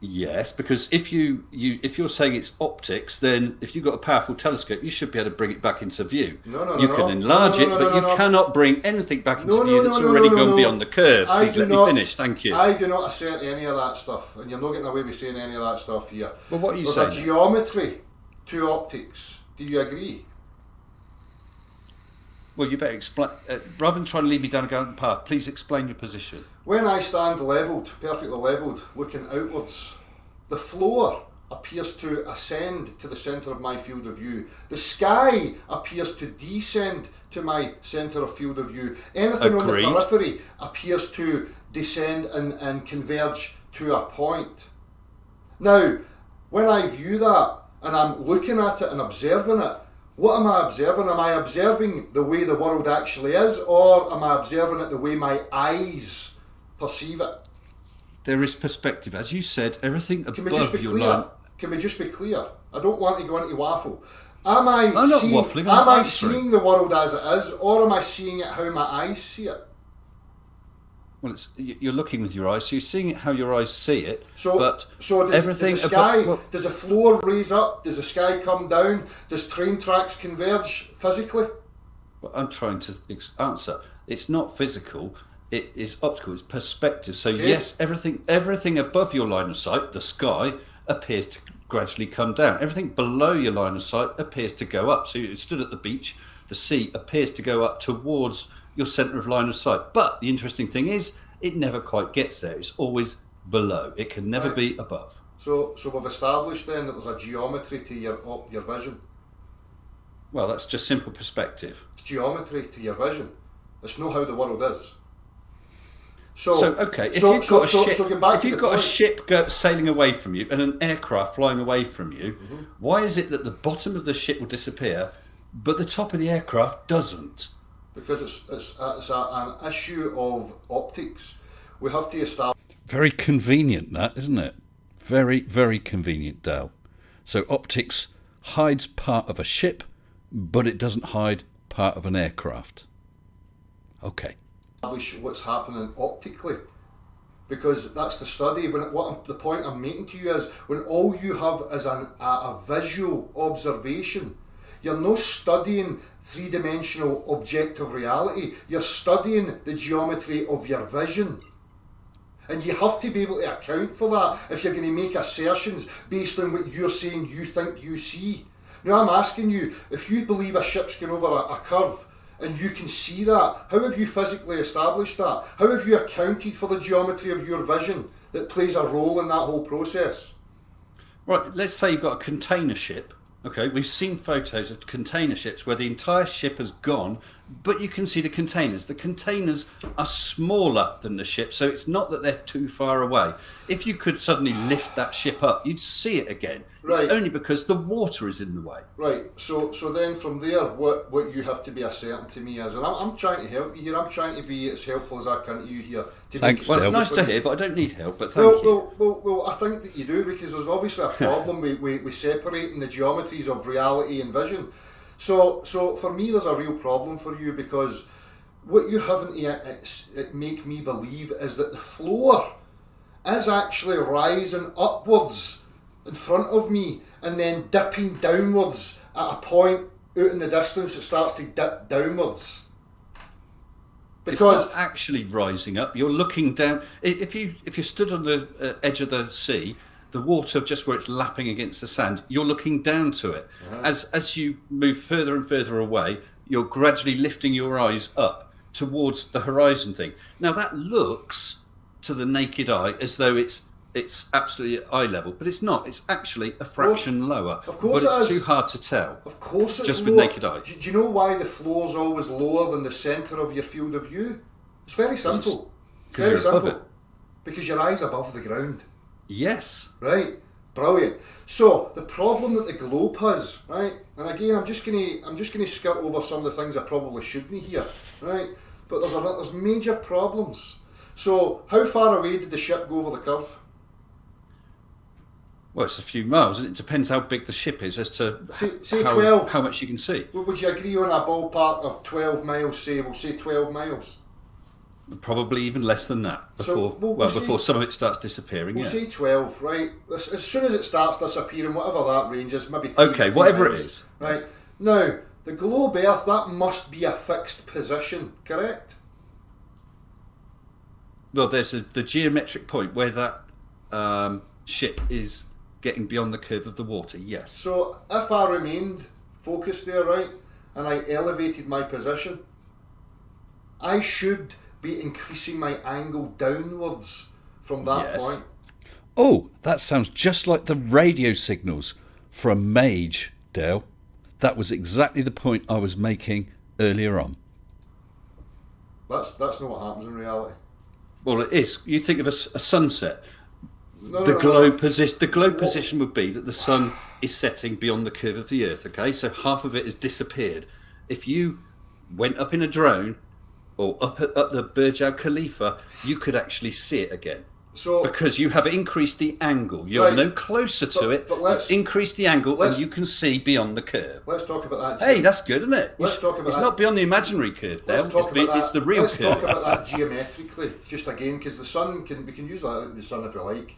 Yes, because if you're saying it's optics, then if you've got a powerful telescope, you should be able to bring it back into view. No, you can enlarge it, but you cannot bring anything back into view that's already gone beyond the curve. Please let me finish. Thank you. I do not assert any of that stuff, and you're not getting away with saying any of that stuff here. Well, what are you There's saying? a geometry to optics. Do you agree? Well, you better explain. Rather than trying to lead me down a garden path, please explain your position. When I stand levelled, perfectly levelled, looking outwards, the floor appears to ascend to the centre of my field of view. The sky appears to descend to my centre of field of view. Anything Agreed. on the periphery appears to descend and converge to a point. Now, when I view that and I'm looking at it and observing it, what am I observing? Am I observing the way the world actually is, or am I observing it the way my eyes perceive it? There is perspective. As you said, everything Can we just above be your clear? line... Can we just be clear? I don't want to go into waffle. Am I I'm not seeing, waffling, I'm am I answering. seeing the world as it is, or am I seeing it how my eyes see it? Well, you're looking with your eyes, so you're seeing it how your eyes see it. So, but does everything the sky, well, does the floor raise up? Does the sky come down? Does train tracks converge physically? well, I'm trying to answer. It's not physical. It is optical. It's perspective. So Okay. yes, everything above your line of sight, the sky, appears to gradually come down. Everything below your line of sight appears to go up. So you stood at the beach. The sea appears to go up towards your centre of line of sight. But the interesting thing is, it never quite gets there. It's always below. It can never Right. be above. So we've established then that there's a geometry to your vision. Well, that's just simple perspective. It's geometry to your vision. It's not how the world is. So Okay, if so- you've so- got a so- ship, so getting back if to you've the got a point. ship sailing away from you and an aircraft flying away from you, Mm-hmm. why is it that the bottom of the ship will disappear, but the top of the aircraft doesn't? because it's an issue of optics. We have to establish. Very convenient, that, isn't it? Very, very convenient, Dale. So optics hides part of a ship, but it doesn't hide part of an aircraft. Okay. What's happening optically, because that's the study. The point I'm making to you is when all you have is a visual observation, you're not studying three-dimensional objective reality. You're studying the geometry of your vision. And you have to be able to account for that if you're going to make assertions based on what you're saying you think you see. Now I'm asking you, if you believe a ship's going over a curve and you can see that, how have you physically established that? How have you accounted for the geometry of your vision that plays a role in that whole process? Right, let's say you've got a container ship. Okay, we've seen photos of container ships where the entire ship has gone, but you can see the containers. The containers are smaller than the ship, so it's not that they're too far away. If you could suddenly lift that ship up, you'd see it again. Right. It's only because the water is in the way. Right, so then from there, what you have to be asserting to me is, and I'm trying to help you here, I'm trying to be as helpful as I can to you here. Thanks, Well, it's Dale. nice to hear, but I don't need help, but thank you. Well, I think that you do, because there's obviously a problem with separating the geometries of reality and vision. So for me, there's a real problem for you, because what you're having to make me believe is that the floor is actually rising upwards in front of me and then dipping downwards at a point out in the distance. It starts to dip downwards. It's not actually rising up. You're looking down. If you stood on the edge of the sea the water just where it's lapping against the sand, you're looking down to it. As you move further and further away, you're gradually lifting your eyes up towards the horizon thing. Now that looks to the naked eye as though it's absolutely at eye level, but it's not. It's actually a fraction lower. Of course, but it's too hard to tell. Of course, it's just lower. with naked eye. Do you know why the floor's always lower than the centre of your field of view? It's very simple. Very simple. Because your eye's above the ground. Yes. Right. Brilliant. So the problem that the globe has, right? And again, I'm just gonna skirt over some of the things I probably shouldn't here, right? But there's major problems. So how far away did the ship go over the curve? Well, it's a few miles, and it depends how big the ship is as to say 12. How much you can see. Would you agree on a ballpark of 12 miles? We'll say 12 miles. Probably even less than that before before some of it starts disappearing. We'll say 12, right? As soon as it starts disappearing, whatever that range is, maybe 3 whatever miles, it is. Right. Now, the globe Earth, that must be a fixed position, correct? Well, there's the geometric point where that ship is getting beyond the curve of the water, yes. So if I remained focused there, right, and I elevated my position, I should be increasing my angle downwards from that point. Oh, that sounds just like the radio signals for a mage, Dale. That was exactly the point I was making earlier on. That's not what happens in reality. Well, it is. You think of a sunset. The globe position would be that the sun is setting beyond the curve of the Earth. Okay, so half of it has disappeared. If you went up in a drone or up the Burj Al Khalifa, you could actually see it again. So because you have increased the angle, you're no closer to it. But let's increase the angle, and you can see beyond the curve. Let's talk about that. Hey, that's good, isn't it? Let's talk about it's that. not beyond the imaginary curve, Dale. It's the real curve. Let's talk about that geometrically, just again, because the sun we can use that the sun if we like.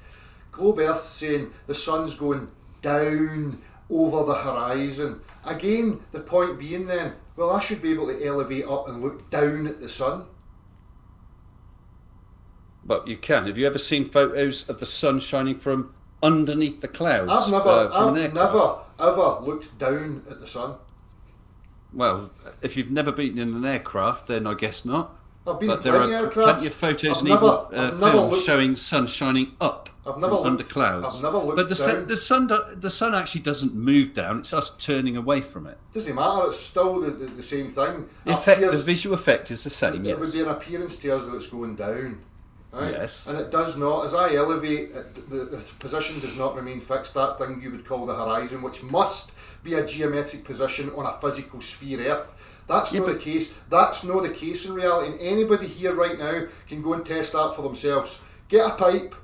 Globe Earth saying the sun's going down over the horizon. Again, the point being then, well, I should be able to elevate up and look down at the sun. But you can. Have you ever seen photos of the sun shining from underneath the clouds? I've never ever looked down at the sun. Well, if you've never been in an aircraft, then I guess not. I've been but in there plenty are of aircraft. Plenty of photos I've and never even films looked, showing sun shining up under clouds. I've never looked but down. the sun actually doesn't move down. It's us turning away from it. Doesn't matter. It's still the same thing. The visual effect is the same. It would be an appearance to us that it's going down. Right? Yes. And it does not. As I elevate, the position does not remain fixed. That thing you would call the horizon, which must be a geometric position on a physical sphere Earth. That's not the case. That's not the case in reality. And anybody here right now can go and test that for themselves. Get a pipe,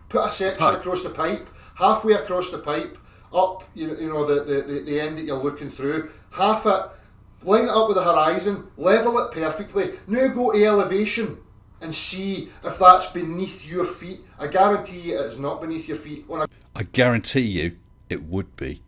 put a section across the pipe, halfway across the pipe, up the end that you're looking through, half it, line it up with the horizon, level it perfectly. Now go to elevation and see if that's beneath your feet. I guarantee you it's not beneath your feet. I guarantee you it would be.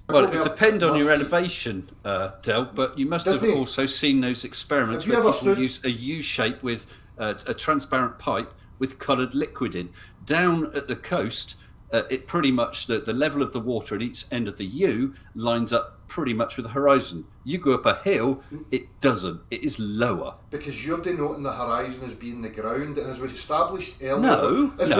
Well, it would depend on your elevation, Del, but you must have also seen those experiments where people use a U shape with a transparent pipe with coloured liquid in. Down at the coast, it pretty much, the level of the water at each end of the U lines up pretty much with the horizon. You go up a hill, it doesn't. It is lower. Because you're denoting the horizon as being the ground, and as we established earlier, as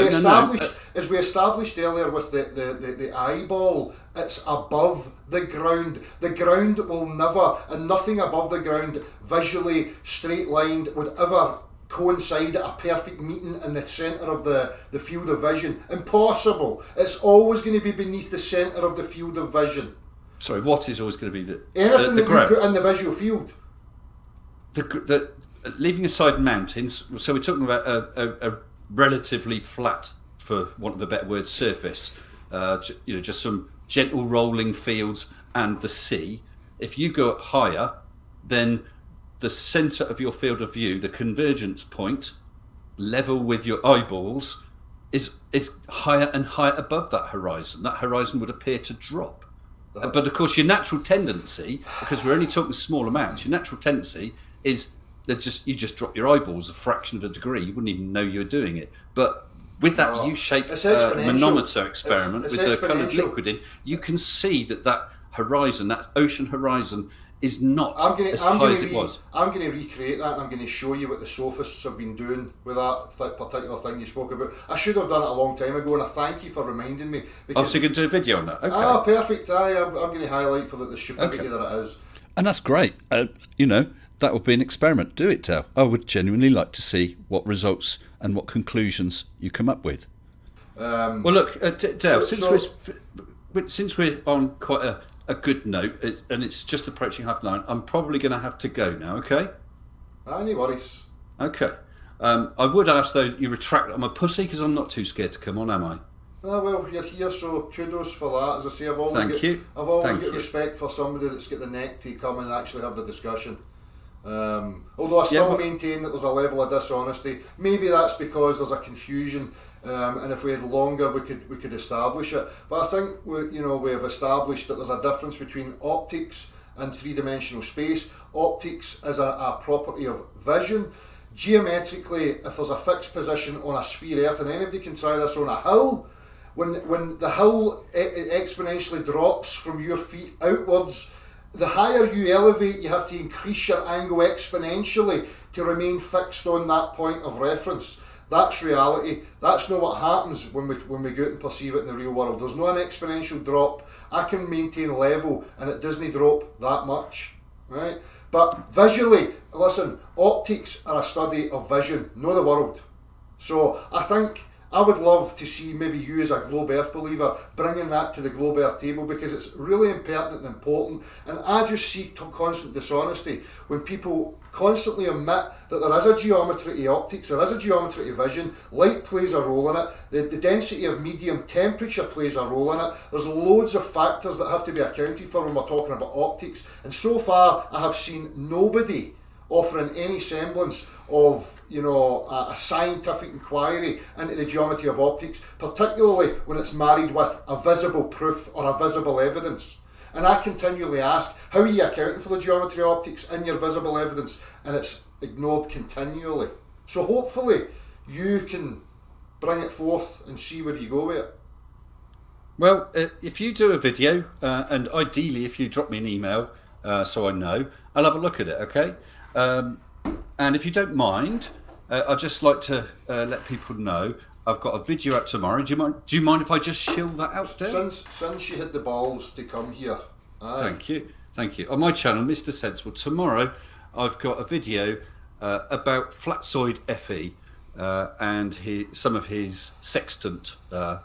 we established earlier with the eyeball, it's above the ground. The ground will never, and nothing above the ground, visually straight lined, would ever coincide at a perfect meeting in the centre of the field of vision. Impossible. It's always going to be beneath the centre of the field of vision. Sorry, what is always going to be anything the that you put in the visual field? Leaving aside mountains, so we're talking about a relatively flat, for want of a better word, surface. Just some gentle rolling fields and the sea. If you go up higher, then the centre of your field of view, the convergence point, level with your eyeballs, is higher and higher above that horizon. That horizon would appear to drop. But of course, your natural tendency, because we're only talking small amounts, your natural tendency is that you just drop your eyeballs a fraction of a degree. You wouldn't even know you were doing it. But with that No, U-shaped it's exponential. manometer experiment It's with the coloured exponential. liquid in, you can see that horizon, that ocean horizon, is not as I'm high gonna as it was. I'm going to recreate that, and I'm going to show you what the sophists have been doing with that particular thing you spoke about. I should have done it a long time ago, and I thank you for reminding me. Oh, so you can do a video on that? Okay. Perfect. I'm going to highlight for the stupidity that it is. And that's great. That would be an experiment. Do it, Dale. I would genuinely like to see what results and what conclusions you come up with. Well, look, Dale, since we're on quite a good note, and it's just approaching 9:30, I'm probably going to have to go now, okay? Any worries. Okay. I would ask, though, you retract I'm a pussy, because I'm not too scared to come on, am I? Well, you're here, so kudos for that. As I say, I've always Thank got you. respect for somebody that's got the neck to come and actually have the discussion. Although I still maintain that there's a level of dishonesty. Maybe that's because there's a confusion, and if we had longer, we could establish it. But I think we have established that there's a difference between optics and three-dimensional space. Optics is a property of vision. Geometrically, if there's a fixed position on a sphere Earth, and anybody can try this on a hill, when the hill exponentially drops from your feet outwards, the higher you elevate, you have to increase your angle exponentially to remain fixed on that point of reference. That's reality. That's not what happens when we go out and perceive it in the real world. There's not an exponential drop. I can maintain level and it doesn't drop that much, right? But visually, listen, optics are a study of vision, not the world. So I think I would love to see maybe you as a globe earth believer bringing that to the globe earth table, because it's really impertinent and important, and I just see constant dishonesty when people constantly admit that there is a geometry to optics, there is a geometry to vision, light plays a role in it, the density of medium temperature plays a role in it, there's loads of factors that have to be accounted for when we're talking about optics, and so far I have seen nobody offering any semblance of a scientific inquiry into the geometry of optics, particularly when it's married with a visible proof or a visible evidence. And I continually ask, how are you accounting for the geometry of optics in your visible evidence? And it's ignored continually. So hopefully you can bring it forth and see where you go with it. Well, if you do a video, and ideally if you drop me an email so I know, I'll have a look at it, okay? And if you don't mind, I'd just like to let people know I've got a video out tomorrow. Do you mind if I just shill that out there? Since you had the balls to come here. Aye. Thank you. On my channel, Mr. Sensible, tomorrow I've got a video about Flatsoid FE and some of his sextant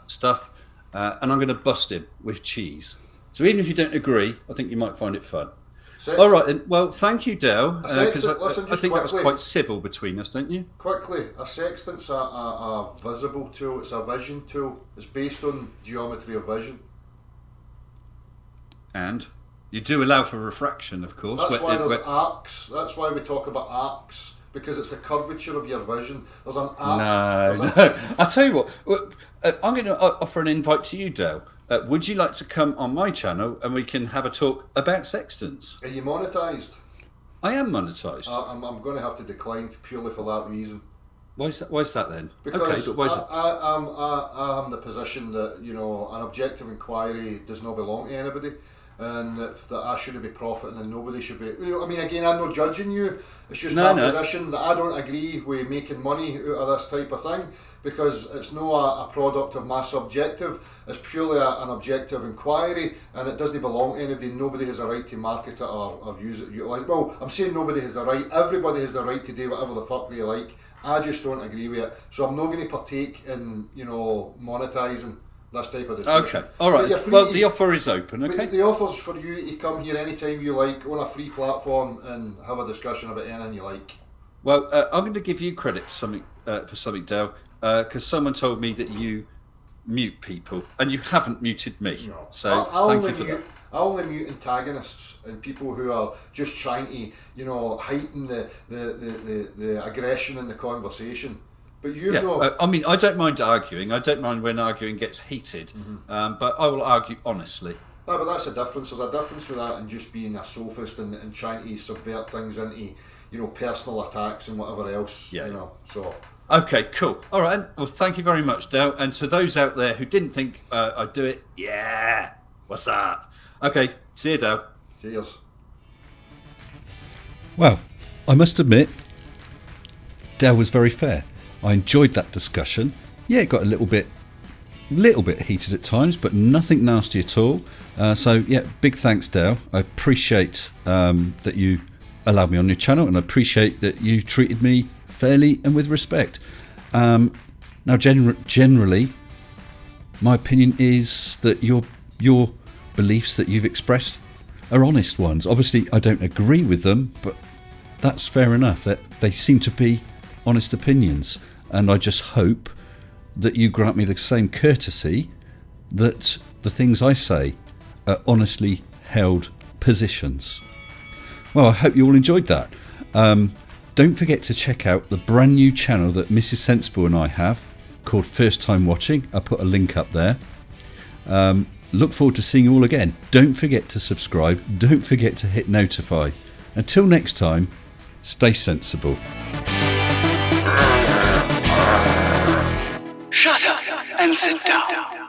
stuff, and I'm going to bust him with cheese. So even if you don't agree, I think you might find it fun. All right, then. Well, thank you, Dale, because I think that was quite civil between us, don't you? Quickly, a sextant's a visible tool, it's a vision tool. It's based on geometry of vision. And you do allow for refraction, of course. That's why there's arcs. That's why we talk about arcs, because it's the curvature of your vision. There's an arc. No. I'll tell you what, I'm going to offer an invite to you, Dale. Would you like to come on my channel and we can have a talk about sextants? Are you monetised? I am monetised. I'm going to have to decline purely for that reason. Why is that then? Because okay, but why is that? I am the position that an objective inquiry does not belong to anybody, and that I shouldn't be profiting and nobody should be. I mean, again, I'm not judging you. It's just my position that I don't agree with making money out of this type of thing, because it's not a product of my subjective. It's purely an objective inquiry, and it doesn't belong to anybody. Nobody has a right to market it or use it, utilise it. Well, I'm saying nobody has the right. Everybody has the right to do whatever the fuck they like. I just don't agree with it. So I'm not going to partake in, monetising this type of discussion. Okay, all right. Well, the offer is open, okay? The offer's for you to come here anytime you like on a free platform and have a discussion about anything you like. Well, I'm going to give you credit for something, Dale, because someone told me that you mute people, and you haven't muted me. No. So thank you for that. I only mute antagonists and people who are just trying to, heighten the aggression in the conversation. But I mean, I don't mind arguing. I don't mind when arguing gets heated, but I will argue honestly. No, but that's a difference. There's a difference with that and just being a sophist and trying to subvert things into, personal attacks and whatever else. Yeah. So Okay, cool. All right. Well, thank you very much, Dale. And to those out there who didn't think I'd do it, yeah, what's up? Okay, see you, Dale. Cheers. Well, I must admit, Dale was very fair. I enjoyed that discussion. Yeah, it got a little bit heated at times, but nothing nasty at all. So yeah, big thanks, Dale. I appreciate that you allowed me on your channel, and I appreciate that you treated me fairly and with respect. Now, generally, my opinion is that your beliefs that you've expressed are honest ones. Obviously, I don't agree with them, but that's fair enough. That they seem to be honest opinions, and I just hope that you grant me the same courtesy that the things I say are honestly held positions. Well, I hope you all enjoyed that. Don't forget to check out the brand new channel that Mrs. Sensible and I have called First Time Watching. I'll put a link up there. Look forward to seeing you all again. Don't forget to subscribe. Don't forget to hit notify. Until next time, stay sensible. Shut up and sit down.